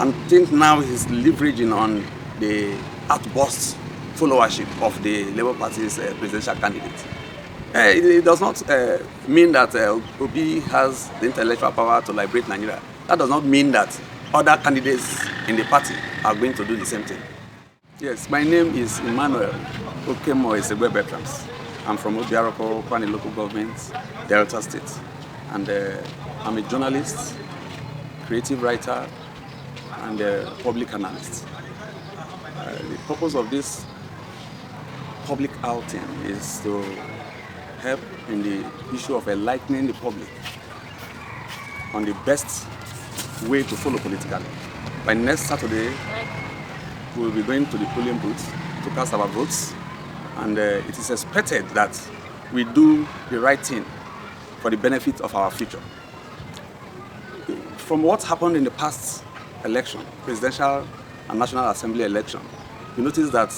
and think now he's leveraging on the outburst followership of the Labour Party's presidential candidate. It does not mean that Obi has the intellectual power to liberate Nigeria. That does not mean that other candidates in the party are going to do the same thing. Yes, my name is Emmanuel Okemo Esegbue Bertrand. I'm from Obiaroko, Kwani local government, Delta State. And I'm a journalist, creative writer, and a public analyst. The purpose of this public outing is to help in the issue of enlightening the public on the best way to follow politically. By next Saturday, we will be going to the polling booth to cast our votes, and it is expected that we do the right thing for the benefit of our future. From what happened in the past election, presidential and National Assembly election, you notice that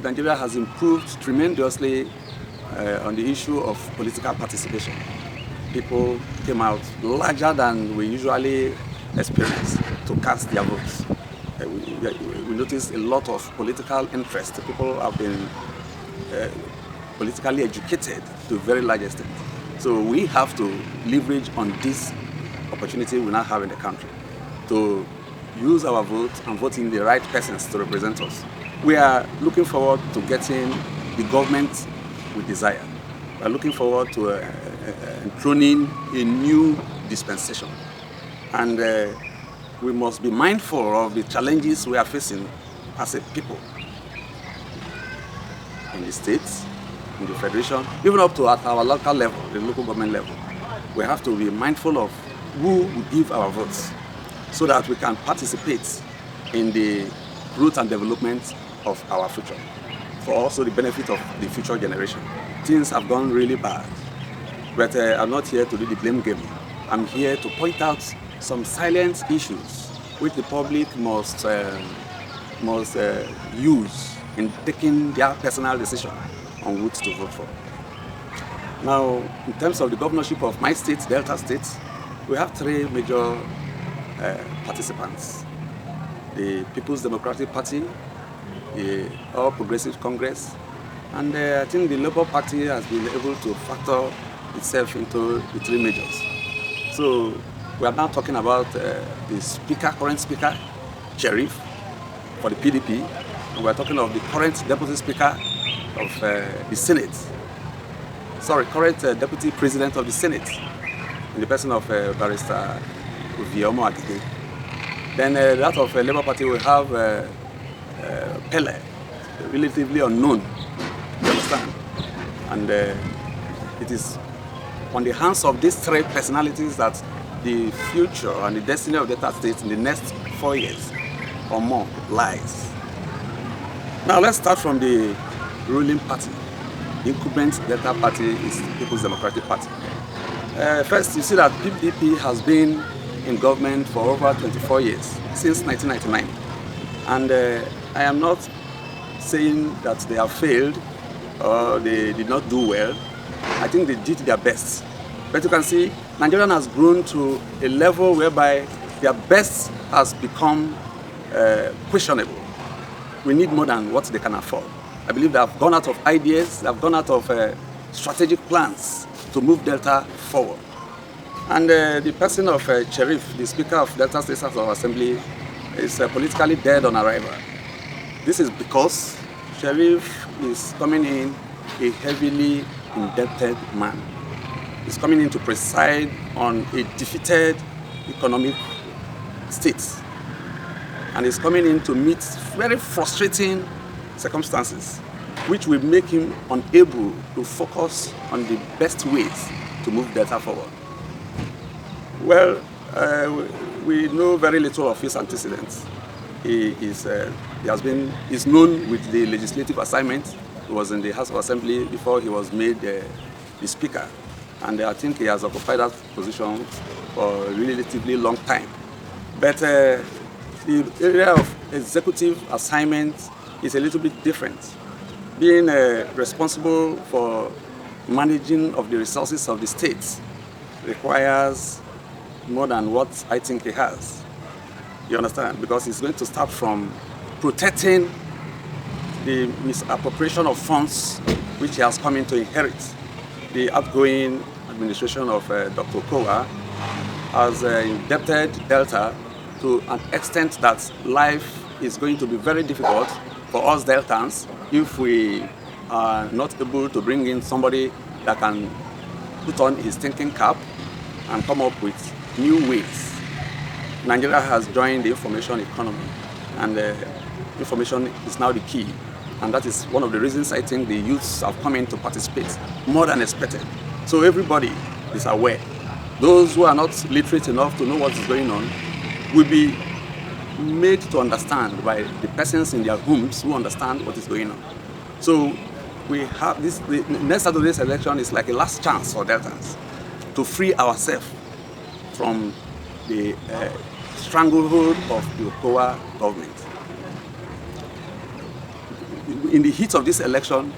Nigeria has improved tremendously on the issue of political participation. People came out larger than we usually experience to cast their votes. We noticed a lot of political interest. People have been politically educated to a very large extent. So we have to leverage on this opportunity we now have in the country to use our vote and vote in the right persons to represent us. We are looking forward to getting the government we desire. We are looking forward to enthroning a new dispensation. And we must be mindful of the challenges we are facing as a people in the states, in the federation, even up to at our local level, the local government level. We have to be mindful of who we give our votes so that we can participate in the growth and development of our future, for also the benefit of the future generation. Things have gone really bad, but I'm not here to do the blame game. I'm here to point out some silent issues which the public must use in taking their personal decision on who to vote for. Now, in terms of the governorship of my state, Delta State, we have three major participants: the People's Democratic Party, the All Progressive Congress, and I think the Labour Party has been able to factor itself into the three majors. So we are now talking about the speaker, current speaker, Sheriff, for the PDP, and we are talking of the current deputy speaker of the Senate. Current deputy president of the Senate, in the person of Barrister Viomo Agide. Then that of Labour Party will have Pele, relatively unknown, you understand? And it is on the hands of these three personalities that the future and the destiny of Delta State in the next 4 years or more lies. Now let's start from the ruling party. The incumbent Delta Party is the People's Democratic Party. First, you see that PDP has been in government for over 24 years, since 1999. And I am not saying that they have failed or they did not do well. I think they did their best. But you can see, Nigeria has grown to a level whereby their best has become questionable. We need more than what they can afford. I believe they have gone out of ideas, they have gone out of strategic plans to move Delta forward. And the person of Sheriff, the Speaker of Delta State House of Assembly, is politically dead on arrival. This is because Sheriff is coming in a heavily indebted man. He's coming in to preside on a defeated economic state. And he's coming in to meet very frustrating circumstances, which will make him unable to focus on the best ways to move Delta forward. Well, we know very little of his antecedents. He's known with the legislative assignment. He was in the House of Assembly before he was made the Speaker. And I think he has occupied that position for a relatively long time. But the area of executive assignment is a little bit different. Being responsible for managing of the resources of the state requires more than what I think he has. You understand? Because it's going to start from protecting the misappropriation of funds which he has come in to inherit. The outgoing administration of Dr. Kowa has indebted Delta to an extent that life is going to be very difficult for us Deltans if we are not able to bring in somebody that can put on his thinking cap and come up with new ways. Nigeria has joined the information economy, and information is now the key. And that is one of the reasons I think the youths have come in to participate more than expected. So everybody is aware. Those who are not literate enough to know what is going on will be made to understand by the persons in their homes who understand what is going on. So we have this, the next Saturday's election is like a last chance for Deltans to free ourselves from the stranglehold of the Okowa government. In the heat of this election,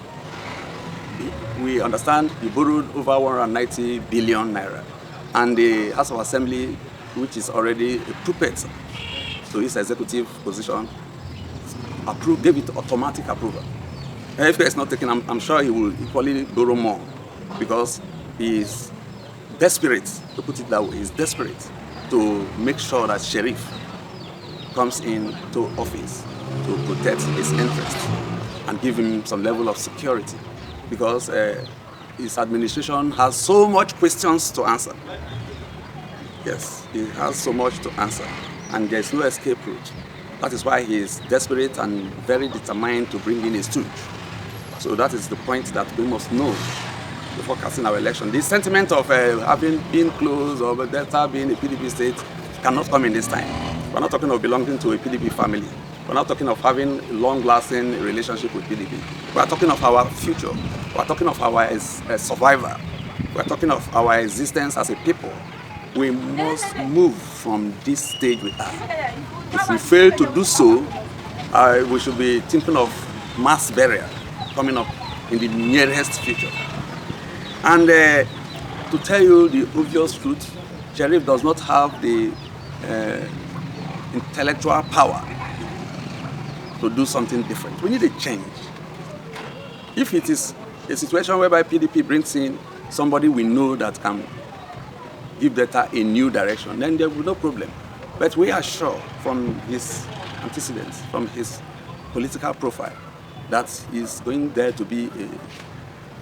we understand he borrowed over 190 billion naira, and the House of Assembly, which is already a puppet to his executive position, gave it automatic approval. And if it's not taken, I'm sure he will equally borrow more, because he is desperate, to put it that way. He's desperate to make sure that Sheriff comes into office to protect his interests and give him some level of security, because his administration has so much questions to answer. Yes, he has so much to answer, and there's no escape route. That is why he is desperate and very determined to bring in a stooge. So that is the point that we must know before casting our election. The sentiment of having been close or Delta being a PDP state cannot come in this time. We're not talking of belonging to a PDP family. We're not talking of having a long-lasting relationship with PDP. We're talking of our future. We're talking of our survival. We're talking of our existence as a people. We must move from this stage with us. If we fail to do so, we should be thinking of mass burial coming up in the nearest future. And to tell you the obvious truth, Sheriff does not have the intellectual power to do something different. We need a change. If it is a situation whereby PDP brings in somebody we know that can give Delta a new direction, then there will be no problem. But we are sure from his antecedents, from his political profile, that he's going there to be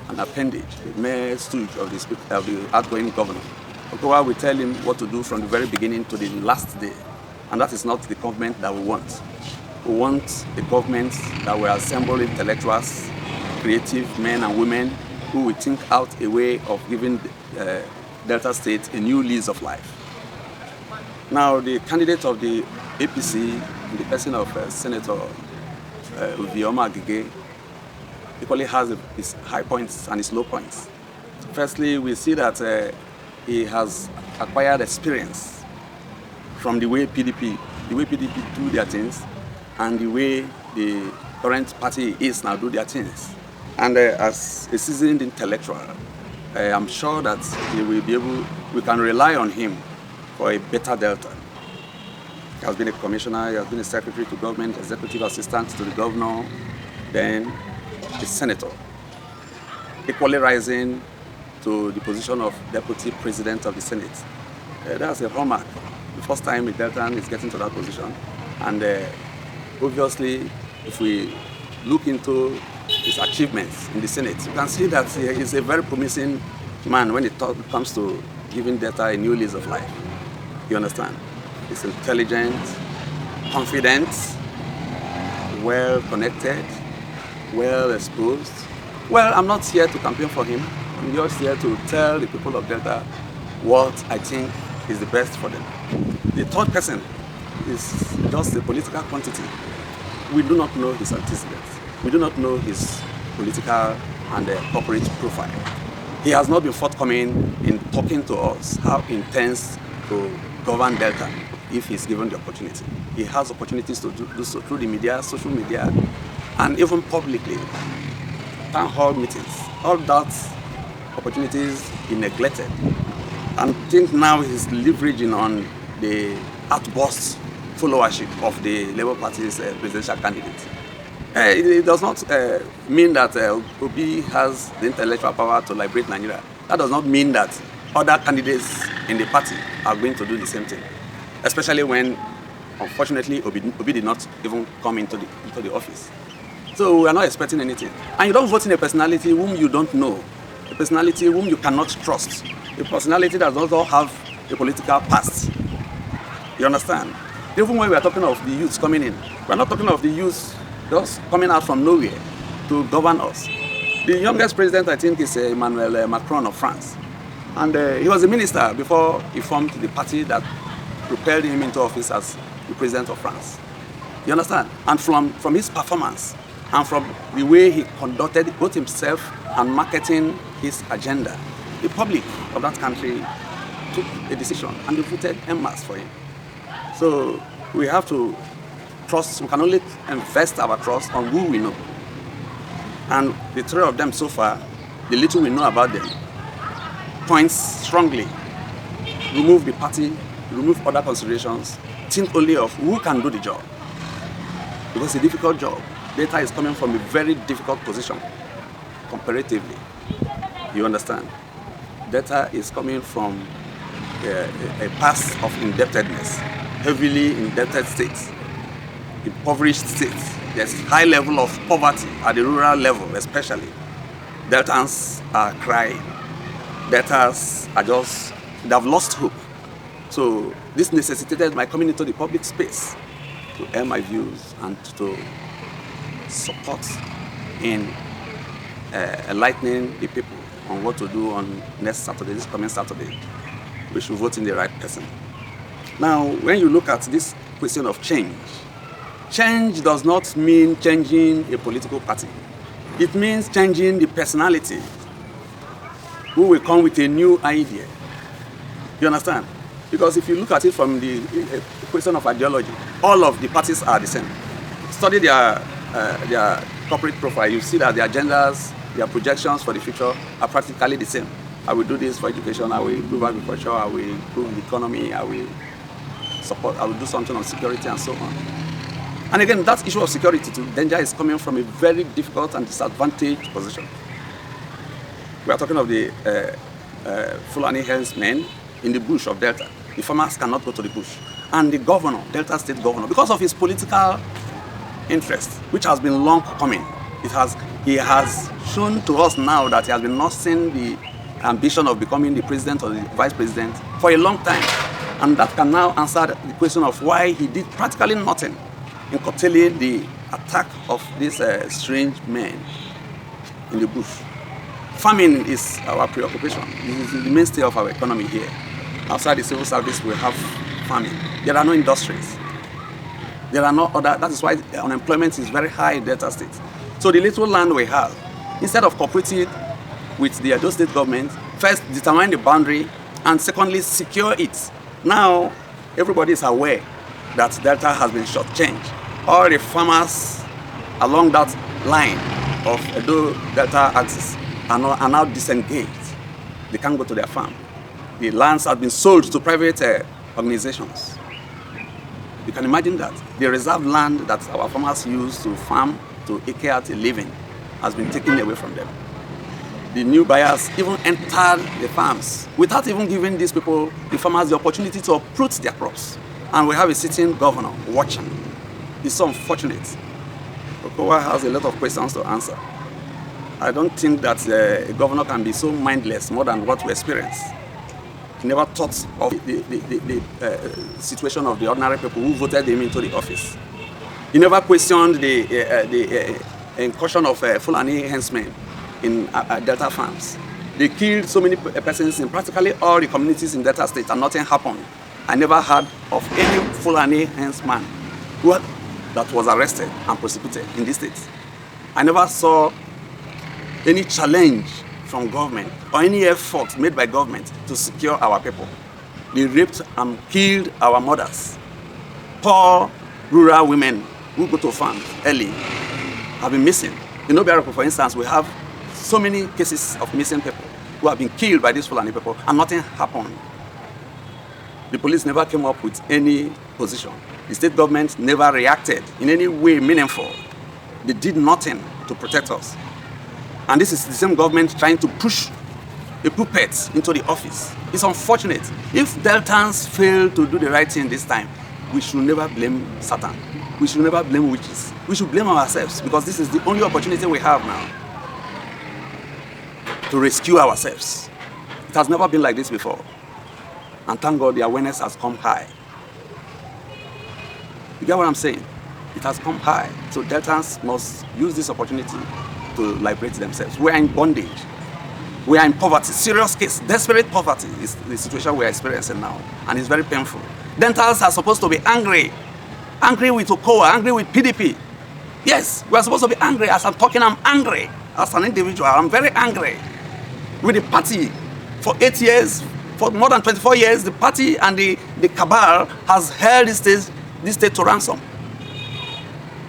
an appendage, a mere stooge of the outgoing governor. Okowa will tell him what to do from the very beginning to the last day. And that is not the government that we want. We want a government that will assemble intellectuals, creative men and women who will think out a way of giving Delta State a new lease of life. Now, the candidate of the APC, in the person of Senator Vioma Agege, equally has his high points and his low points. Firstly, we see that he has acquired experience from the way PDP do their things and the way the current party is now do their things. And as a seasoned intellectual, I'm sure that we can rely on him for a better Delta. He has been a commissioner, he has been a secretary to government, executive assistant to the governor, then a senator, equally rising to the position of deputy president of the Senate. That's a hallmark. The first time a Deltan is getting to that position. And obviously, if we look into his achievements in the Senate, you can see that he is a very promising man when it comes to giving Delta a new lease of life. You understand? He's intelligent, confident, well-connected, well-exposed. Well, I'm not here to campaign for him. I'm just here to tell the people of Delta what I think is the best for them. The third person is just a political quantity. We do not know his antecedents. We do not know his political and corporate profile. He has not been forthcoming in talking to us how he intends to govern Delta if he's given the opportunity. He has opportunities to do so through the media, social media, and even publicly. Town hall meetings, all that opportunities he neglected. And I think now he's leveraging on the outbursts followership of the Labour Party's presidential candidate. It does not mean that Obi has the intellectual power to liberate Nigeria. That does not mean that other candidates in the party are going to do the same thing, especially when, unfortunately, Obi did not even come into the office. So we are not expecting anything. And you don't vote in a personality whom you don't know, a personality whom you cannot trust, a personality that does not have a political past. You understand? Even when we are talking of the youths coming in, we are not talking of the youths just coming out from nowhere to govern us. The youngest president, I think, is Emmanuel Macron of France. And he was a minister before he formed the party that propelled him into office as the president of France. You understand? And from his performance and from the way he conducted both himself and marketing his agenda, the public of that country took a decision and they voted en masse for him. So we have to trust, we can only invest our trust on who we know. And the three of them so far, the little we know about them, points strongly. Remove the party, remove other considerations, think only of who can do the job. Because it's a difficult job. Data is coming from a very difficult position, comparatively. You understand? Data is coming from a past of indebtedness, heavily indebted states, impoverished states. There's high level of poverty at the rural level, especially. Deltans are crying. Deltans are they have lost hope. So this necessitated my coming into the public space to air my views and to support in enlightening the people on what to do on next Saturday, this coming Saturday. We should vote in the right person. Now, when you look at this question of change, change does not mean changing a political party. It means changing the personality who will come with a new idea. You understand? Because if you look at it from the question of ideology, all of the parties are the same. Study their corporate profile, you see that their agendas, their projections for the future are practically the same. I will do this for education, I will improve agriculture, I will improve the economy, I will do something on security and so on. And again, that issue of security to danger is coming from a very difficult and disadvantaged position. We are talking of the Fulani herdsmen in the bush of Delta. The farmers cannot go to the bush. And the governor, Delta State governor, because of his political interest, which has been long coming, he has shown to us now that he has been nursing the ambition of becoming the president or the vice president for a long time. And that can now answer the question of why he did practically nothing in curtailing the attack of these strange men in the bush. Farming is our preoccupation. This is the mainstay of our economy here. Outside the civil service, we have farming. There are no industries. There are no other. That is why unemployment is very high in Delta State. So the little land we have, instead of cooperating with the Edo State government, first determine the boundary, and secondly, secure it. Now, everybody is aware that Delta has been shortchanged. All the farmers along that line of Edo Delta axis are now disengaged. They can't go to their farm. The lands have been sold to private organizations. You can imagine that. The reserved land that our farmers use to farm, to eke out a living, has been taken away from them. The new buyers even entered the farms without even giving these people, the farmers, the opportunity to uproot their crops. And we have a sitting governor watching. It's so unfortunate. Okowa has a lot of questions to answer. I don't think that a governor can be so mindless more than what we experience. He never thought of the situation of the ordinary people who voted him into the office. He never questioned the incursion of Fulani herdsmen in Delta farms. They killed so many persons in practically all the communities in Delta State and nothing happened. I never heard of any Fulani herdsman that was arrested and prosecuted in this state. I never saw any challenge from government or any effort made by government to secure our people. They raped and killed our mothers. Poor rural women who go to farm early have been missing. In Obiaroko, for instance, we have so many cases of missing people who have been killed by these Fulani people and nothing happened. The police never came up with any position The state government never reacted in any way meaningful. They did nothing to protect us. And this is the same government trying to push a puppet into the office. It's unfortunate. If Deltans fail to do the right thing this time, we should never blame Satan. We should never blame witches. We should blame ourselves, because this is the only opportunity we have now to rescue ourselves. It has never been like this before. And thank God the awareness has come high. You get what I'm saying? It has come high. So Deltans must use this opportunity to liberate themselves. We are in bondage. We are in poverty. Serious case. Desperate poverty is the situation we are experiencing now. And it's very painful. Deltans are supposed to be angry. Angry with Okowa, angry with PDP. Yes, we are supposed to be angry. As I'm talking, I'm angry. As an individual, I'm very angry with the party. For 8 years, for more than 24 years, the party and the cabal has held this state to ransom.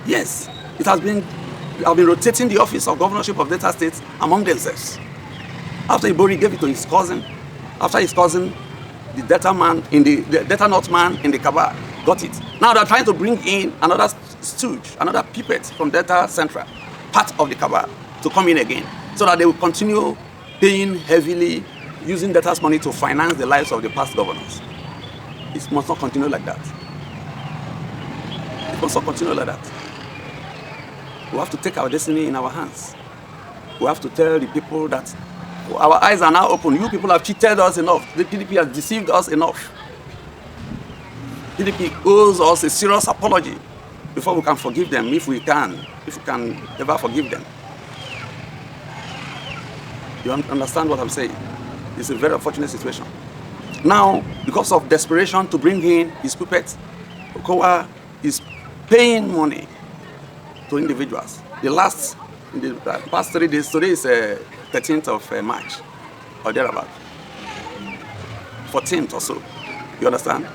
Yes, it has been rotating the office of governorship of Delta State among themselves. After Ibori gave it to his cousin, after his cousin, the Delta North man in the cabal got it. Now they're trying to bring in another stooge, another pipet from Delta Central, part of the cabal, to come in again, so that they will continue paying heavily, using Delta's money to finance the lives of the past governors. It must not continue like that. It must not continue like that. We have to take our destiny in our hands. We have to tell the people that our eyes are now open. You people have cheated us enough. The PDP has deceived us enough. PDP owes us a serious apology before we can forgive them, if we can ever forgive them. You understand what I'm saying? It's a very unfortunate situation. Now, because of desperation to bring in his puppet, Okowa is paying money to individuals. In the past 3 days, today is 13th of March, or thereabout, 14th or so. You understand?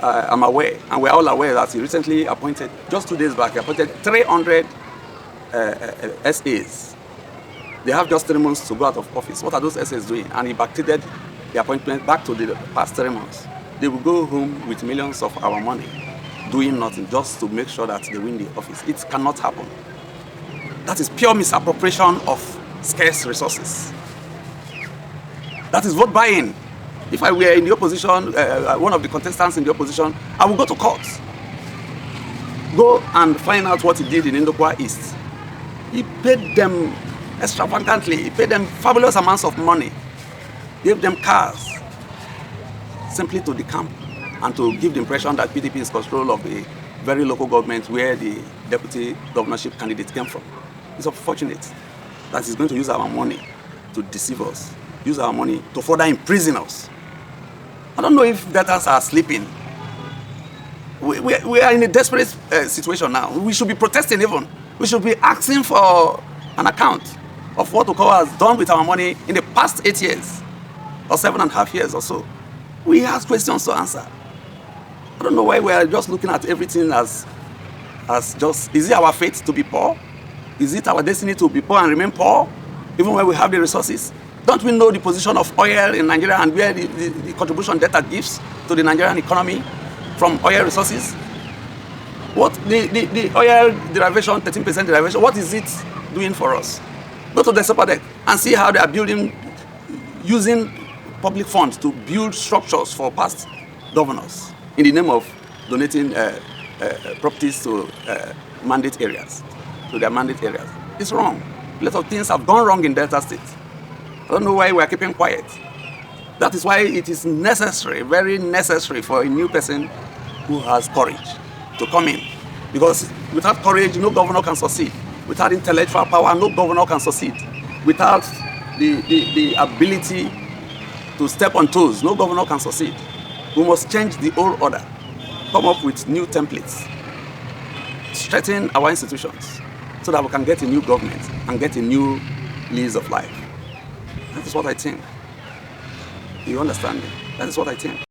I'm aware, and we're all aware that he recently appointed, just 2 days back, he appointed 300 SAs. They have just 3 months to go out of office. What are those SAs doing? And he backdated the appointment back to the past 3 months. They will go home with millions of our money, doing nothing just to make sure that they win the office. It cannot happen. That is pure misappropriation of scarce resources. That is vote buying. If I were in the opposition, one of the contestants in the opposition, I would go to court. Go and find out what he did in Indokwa East. He paid them extravagantly. He paid them fabulous amounts of money. Gave them cars simply to the camp and to give the impression that PDP is control of the very local government where the deputy governorship candidate came from. It's unfortunate that he's going to use our money to deceive us, use our money to further imprison us. I don't know if Deltas are sleeping. We are in a desperate situation now. We should be protesting even. We should be asking for an account of what Okowa has done with our money in the past 8 years, or 7.5 years or so. We have questions to answer. I don't know why we are just looking at everything as just, is it our fate to be poor? Is it our destiny to be poor and remain poor, even when we have the resources? Don't we know the position of oil in Nigeria and where the contribution Delta gives to the Nigerian economy from oil resources? What the oil derivation, 13% derivation, what is it doing for us? Go to the Sepadek and see how they are building, using public funds to build structures for past governors in the name of donating properties to mandate areas, to their mandate areas. It's wrong. A lot of things have gone wrong in Delta State. I don't know why we are keeping quiet. That is why it is necessary, very necessary, for a new person who has courage to come in. Because without courage, no governor can succeed. Without intellectual power, no governor can succeed. Without the ability to step on toes, no governor can succeed. We must change the old order, come up with new templates, strengthen our institutions so that we can get a new government and get a new lease of life. That is what I think. You understand me? That is what I think.